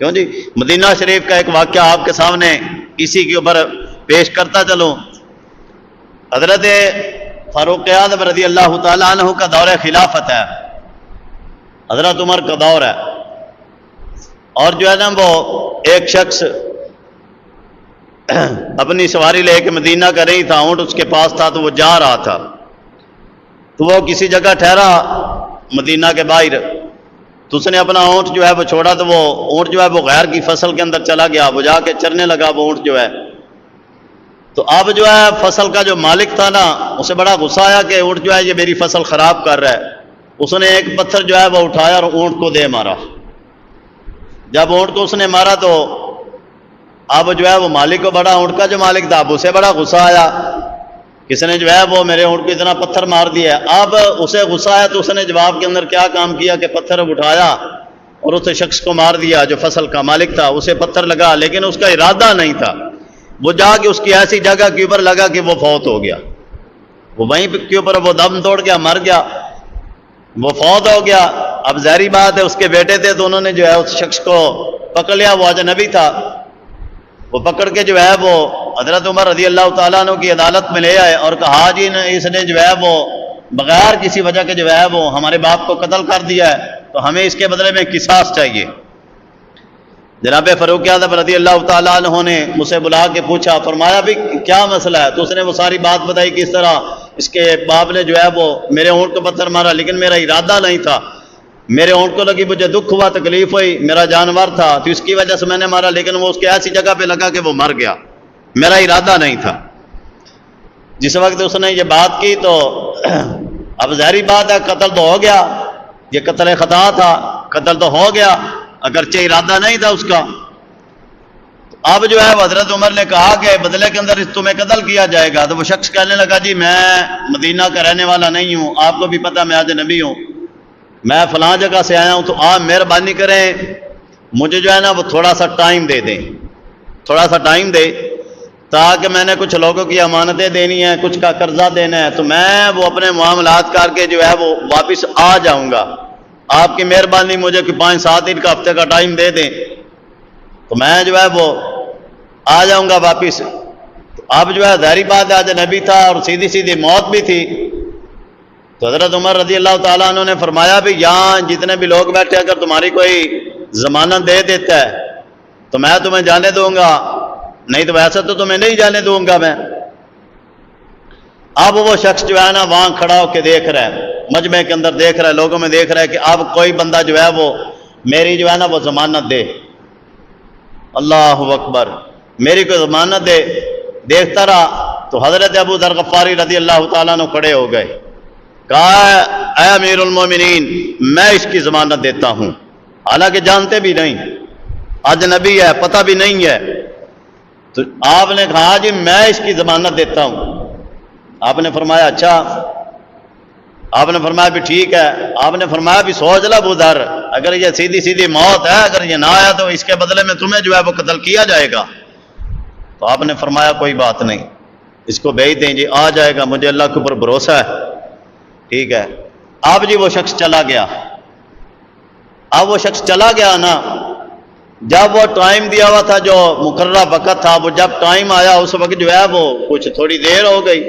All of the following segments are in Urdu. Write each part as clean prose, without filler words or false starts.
کیوں جی؟ مدینہ شریف کا ایک واقعہ آپ کے سامنے اسی کے اوپر پیش کرتا چلوں۔ حضرت فاروق اعظم رضی اللہ تعالیٰ عنہ کا دور خلافت ہے، حضرت عمر کا دور ہے، اور جو ہے نا وہ ایک شخص اپنی سواری لے کے مدینہ کا نہیں تھا، اونٹ اس کے پاس تھا تو وہ جا رہا تھا، تو وہ کسی جگہ ٹھہرا مدینہ کے باہر، تو اس نے اپنا اونٹ جو ہے وہ چھوڑا، تو وہ اونٹ جو ہے وہ غیر کی فصل کے اندر چلا گیا، وہ جا کے چرنے لگا وہ اونٹ جو ہے۔ تو اب جو ہے فصل کا جو مالک تھا نا، اسے بڑا غصہ آیا کہ اونٹ جو ہے یہ میری فصل خراب کر رہا ہے۔ اس نے ایک پتھر جو ہے وہ اٹھایا اور اونٹ کو دے مارا۔ جب اونٹ کو اس نے مارا تو اب جو ہے وہ مالک کو بڑا، اونٹ کا جو مالک تھا اب اسے بڑا غصہ آیا، کس نے جو ہے وہ میرے اونٹ کو اتنا پتھر مار دیا۔ اب اسے غصہ آیا تو اس نے جواب کے اندر کیا کام کیا کہ پتھر اٹھایا اور اس شخص کو مار دیا جو فصل کا مالک تھا۔ اسے پتھر لگا لیکن اس کا ارادہ نہیں تھا، وہ جا کے اس کی ایسی جگہ کے اوپر لگا کہ وہ فوت ہو گیا، وہ وہیں کے اوپر وہ دم توڑ گیا، مر گیا، وہ فوت ہو گیا۔ اب ظاہری بات ہے اس کے بیٹے تھے تو انہوں نے جو ہے اس شخص کو پکڑ لیا، وہ اجنبی تھا، وہ پکڑ کے جو ہے وہ حضرت عمر رضی اللہ تعالیٰ عنہ کی عدالت میں لے آئے اور کہا جی اس نے جو ہے وہ بغیر کسی وجہ کے جو ہے وہ ہمارے باپ کو قتل کر دیا ہے، تو ہمیں اس کے بدلے میں قصاص چاہیے۔ جناب فاروق اعظم رضی اللہ تعالیٰ عنہ نے مجھ سے بلا کے پوچھا، فرمایا بھی کیا مسئلہ ہے؟ تو اس نے وہ ساری بات بتائی کہ اس طرح اس کے باپ نے جو ہے وہ میرے اونٹ کو پتھر مارا لیکن میرا ارادہ نہیں تھا، میرے اونٹ کو لگی، مجھے دکھ ہوا، تکلیف ہوئی، میرا جانور تھا تو اس کی وجہ سے میں نے مارا، لیکن وہ اس کے ایسی جگہ پہ لگا کہ وہ مر گیا، میرا ارادہ نہیں تھا۔ جس وقت اس نے یہ بات کی تو اب ظاہری بات ہے قتل تو ہو گیا، یہ قتل خطا تھا، قتل تو ہو گیا اگرچہ ارادہ نہیں تھا اس کا۔ اب جو ہے حضرت عمر نے کہا کہ بدلے کے اندر تمہیں قتل کیا جائے گا، تو وہ شخص کہنے لگا جی میں مدینہ کا رہنے والا نہیں ہوں، آپ کو بھی پتہ میں اجنبی ہوں، میں فلاں جگہ سے آیا ہوں، تو آپ مہربانی کریں مجھے جو ہے نا وہ تھوڑا سا ٹائم دے دیں، تھوڑا سا ٹائم دے، تاکہ میں نے کچھ لوگوں کی امانتیں دینی ہیں، کچھ کا قرضہ دینا ہے، تو میں وہ اپنے معاملات کر کے جو ہے وہ واپس آ جاؤں گا، آپ کی مہربانی مجھے کہ 5-7 دن کا ہفتے کا ٹائم دے دیں تو میں جو ہے وہ آ جاؤں گا واپس۔ تو اب جو ہے ظاہری بات ہے اجنبی تھا اور سیدھی سیدھی موت بھی تھی، تو حضرت عمر رضی اللہ تعالیٰ عنہ نے فرمایا بھی یہاں جتنے بھی لوگ بیٹھے اگر تمہاری کوئی ضمانت دے دیتا ہے تو میں تمہیں جانے دوں گا، نہیں تو ویسے تو تمہیں نہیں جانے دوں گا میں۔ اب وہ شخص جو ہے نا وہاں کھڑا ہو کے دیکھ رہا ہے، مجمع کے اندر دیکھ رہا ہے، لوگوں میں دیکھ رہا ہے کہ اب کوئی بندہ جو ہے وہ میری جو ہے نا وہ ضمانت دے، اللہ اکبر، میری کوئی ضمانت دے۔ دیکھتا رہا تو حضرت ابو ذر غفاری رضی اللہ تعالیٰ عنہ کھڑے ہو گئے، کہا اے امیر المومنین میں اس کی ضمانت دیتا ہوں، حالانکہ جانتے بھی نہیں، اجنبی ہے، پتہ بھی نہیں ہے، تو آپ نے کہا جی میں اس کی ضمانت دیتا ہوں۔ آپ نے فرمایا اچھا، آپ نے فرمایا بھی ٹھیک ہے، آپ نے فرمایا بھی سوچ لا ابو ذر، اگر یہ سیدھی سیدھی موت ہے، اگر یہ نہ آیا تو اس کے بدلے میں تمہیں جو ہے وہ قتل کیا جائے گا۔ تو آپ نے فرمایا کوئی بات نہیں، اس کو بھیج دیں جی، آ جائے گا، مجھے اللہ کے اوپر بھروسہ ہے، ٹھیک ہے۔ اب جی وہ شخص چلا گیا، اب وہ شخص چلا گیا نا، جب وہ ٹائم دیا ہوا تھا جو مقررہ وقت تھا، وہ جب ٹائم آیا اس وقت جو ہے وہ کچھ تھوڑی دیر ہو گئی،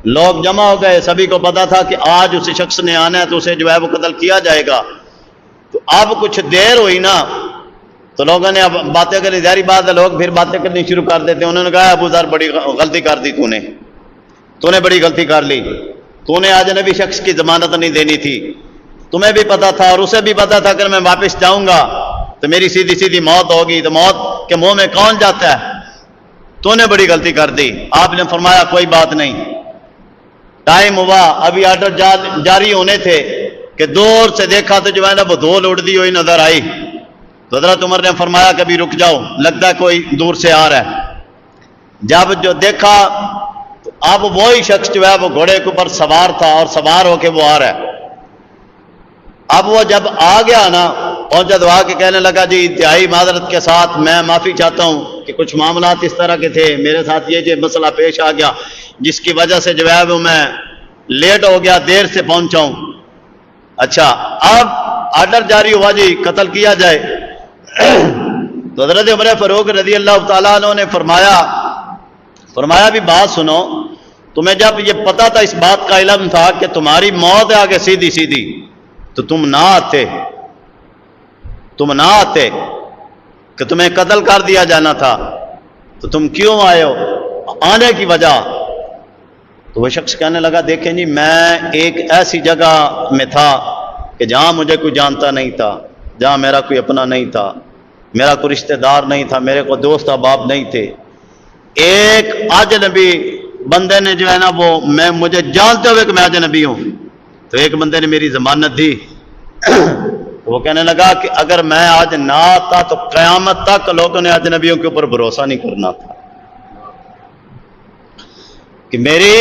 لوگ جمع ہو گئے، سبھی کو پتا تھا کہ آج اس شخص نے آنا ہے تو اسے جو ہے وہ قتل کیا جائے گا۔ تو اب کچھ دیر ہوئی نا تو لوگوں نے اب باتیں کرنی، ظاہری بات ہے لوگ پھر باتیں کرنی شروع کر دیتے ہیں۔ انہوں نے کہا ابو ذر بڑی غلطی کر دی، تو نے بڑی غلطی کر لی، تو نے آج نبی شخص کی ضمانت نہیں دینی تھی، تمہیں بھی پتا تھا اور اسے بھی پتا تھا اگر میں واپس جاؤں گا تو میری سیدھی سیدھی موت ہوگی، تو موت کے منہ میں کون جاتا ہے، تو نے بڑی غلطی کر دی۔ آپ نے فرمایا کوئی بات نہیں، ٹائم ہوا، ابھی آرڈر جاری ہونے تھے کہ دور سے دیکھا تو جو ہے نا وہ دھول اڑتی ہوئی نظر آئی، تو حضرت عمر نے فرمایا کبھی رک جاؤ، لگتا ہے کوئی دور سے آ رہا ہے۔ جب جو دیکھا تو اب وہی شخص جو ہے وہ گھوڑے کے اوپر سوار تھا اور سوار ہو کے وہ آ رہا ہے۔ اب وہ جب آ گیا نا، پہنچا تو آ کے کہنے لگا جی انتہائی معذرت کے ساتھ میں معافی چاہتا ہوں کہ کچھ معاملات اس طرح کے تھے، میرے ساتھ یہ جو مسئلہ پیش آ گیا جس کی وجہ سے جو ہے وہ میں لیٹ ہو گیا، دیر سے پہنچا ہوں۔ اچھا اب آرڈر جاری ہوا جی قتل کیا جائے، تو حضرت عمر فاروق رضی اللہ تعالیٰ عنہ نے فرمایا بھی بات سنو، تمہیں جب یہ پتا تھا، اس بات کا علم تھا کہ تمہاری موت ہے آگے سیدھی سیدھی، تو تم نہ آتے کہ تمہیں قتل کر دیا جانا تھا، تو تم کیوں آئے ہو؟ آنے کی وجہ؟ تو وہ شخص کہنے لگا دیکھیں جی، میں ایک ایسی جگہ میں تھا کہ جہاں مجھے کوئی جانتا نہیں تھا، جہاں میرا کوئی اپنا نہیں تھا، میرا کوئی رشتہ دار نہیں تھا، میرے کو دوست احباب نہیں تھے۔ ایک اجنبی بندے نے جو ہے نا وہ مجھے جانتے ہوئے کہ میں اجنبی ہوں، تو ایک بندے نے میری ضمانت دی۔ وہ کہنے لگا کہ اگر میں آج نہ آتا تو قیامت تک لوگوں نے اجنبیوں کے اوپر بھروسہ نہیں کرنا تھا، کہ میری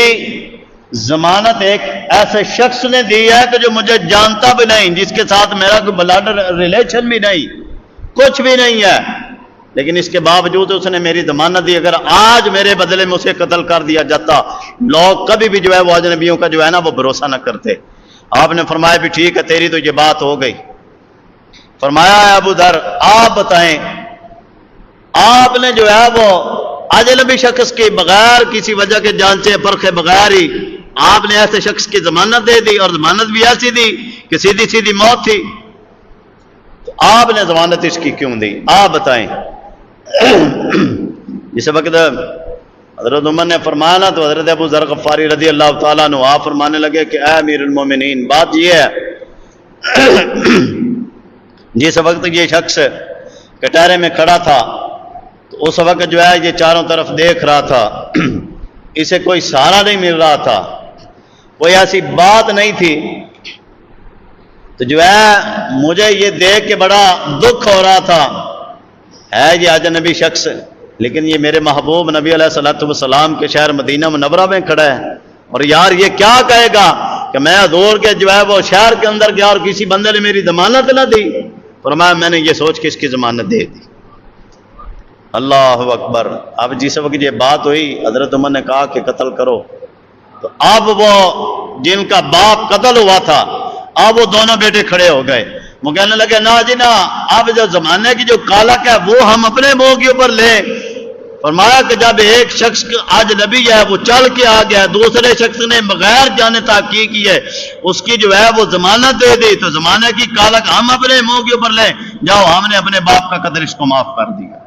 ضمانت ایک ایسے شخص نے دی ہے کہ جو مجھے جانتا بھی نہیں، جس کے ساتھ میرا کوئی بلڈ ریلیشن بھی نہیں، کچھ بھی نہیں ہے، لیکن اس کے باوجود اس نے میری ضمانت دی۔ اگر آج میرے بدلے میں اسے قتل کر دیا جاتا، لوگ کبھی بھی جو ہے وہ اجنبیوں کا جو ہے نا وہ بھروسہ نہ کرتے۔ آپ نے فرمایا بھی ٹھیک ہے، تیری تو یہ بات ہو گئی۔ فرمایا ابو ذر آپ بتائیں، آپ نے جو ہے وہ اجنبی شخص کے بغیر کسی وجہ کے جانچے پرکھے بغیر ہی آپ نے ایسے شخص کی ضمانت دے دی، اور ضمانت بھی ایسی دی کہ سیدھی سیدھی موت تھی، تو آپ نے ضمانت اس کی کیوں دی؟ آپ بتائیں۔ جس وقت حضرت عمر نے فرمایا نا، تو حضرت ابو ذر غفاری رضی اللہ تعالیٰ عنہ آپ فرمانے لگے کہ اے امیر المومنین، بات یہ ہے جس وقت یہ شخص کٹہرے میں کھڑا تھا تو اس وقت جو ہے یہ چاروں طرف دیکھ رہا تھا، اسے کوئی سہارا نہیں مل رہا تھا، کوئی ایسی بات نہیں تھی، تو جو ہے مجھے یہ دیکھ کے بڑا دکھ ہو رہا تھا، ہے یہ اجنبی شخص لیکن یہ میرے محبوب نبی علیہ الصلوۃ والسلام کے شہر مدینہ منورہ میں کھڑا ہے، اور یار یہ کیا کہے گا کہ میں حضور کے جو ہے وہ شہر کے اندر گیا اور کسی بندے نے میری ضمانت نہ دی۔ فرمایا میں نے یہ سوچ کے اس کی ضمانت دے دی۔ اللہ اکبر۔ اب جس وقت یہ بات ہوئی حضرت عمر نے کہا کہ قتل کرو، تو اب وہ جن کا باپ قتل ہوا تھا اب وہ دونوں بیٹے کھڑے ہو گئے، وہ کہنے لگے نا جی نا، اب جو زمانے کی جو کالک ہے وہ ہم اپنے منہ کے اوپر لیں۔ فرمایا کہ جب ایک شخص آج نبی ہے وہ چل کے آ گیا، دوسرے شخص نے بغیر جانے تحقیق کی ہے، اس کی جو ہے وہ ضمانت دے دی، تو زمانے کی کالک ہم اپنے منہ کے اوپر لیں، جاؤ ہم نے اپنے باپ کا قدر اس کو معاف کر دیا۔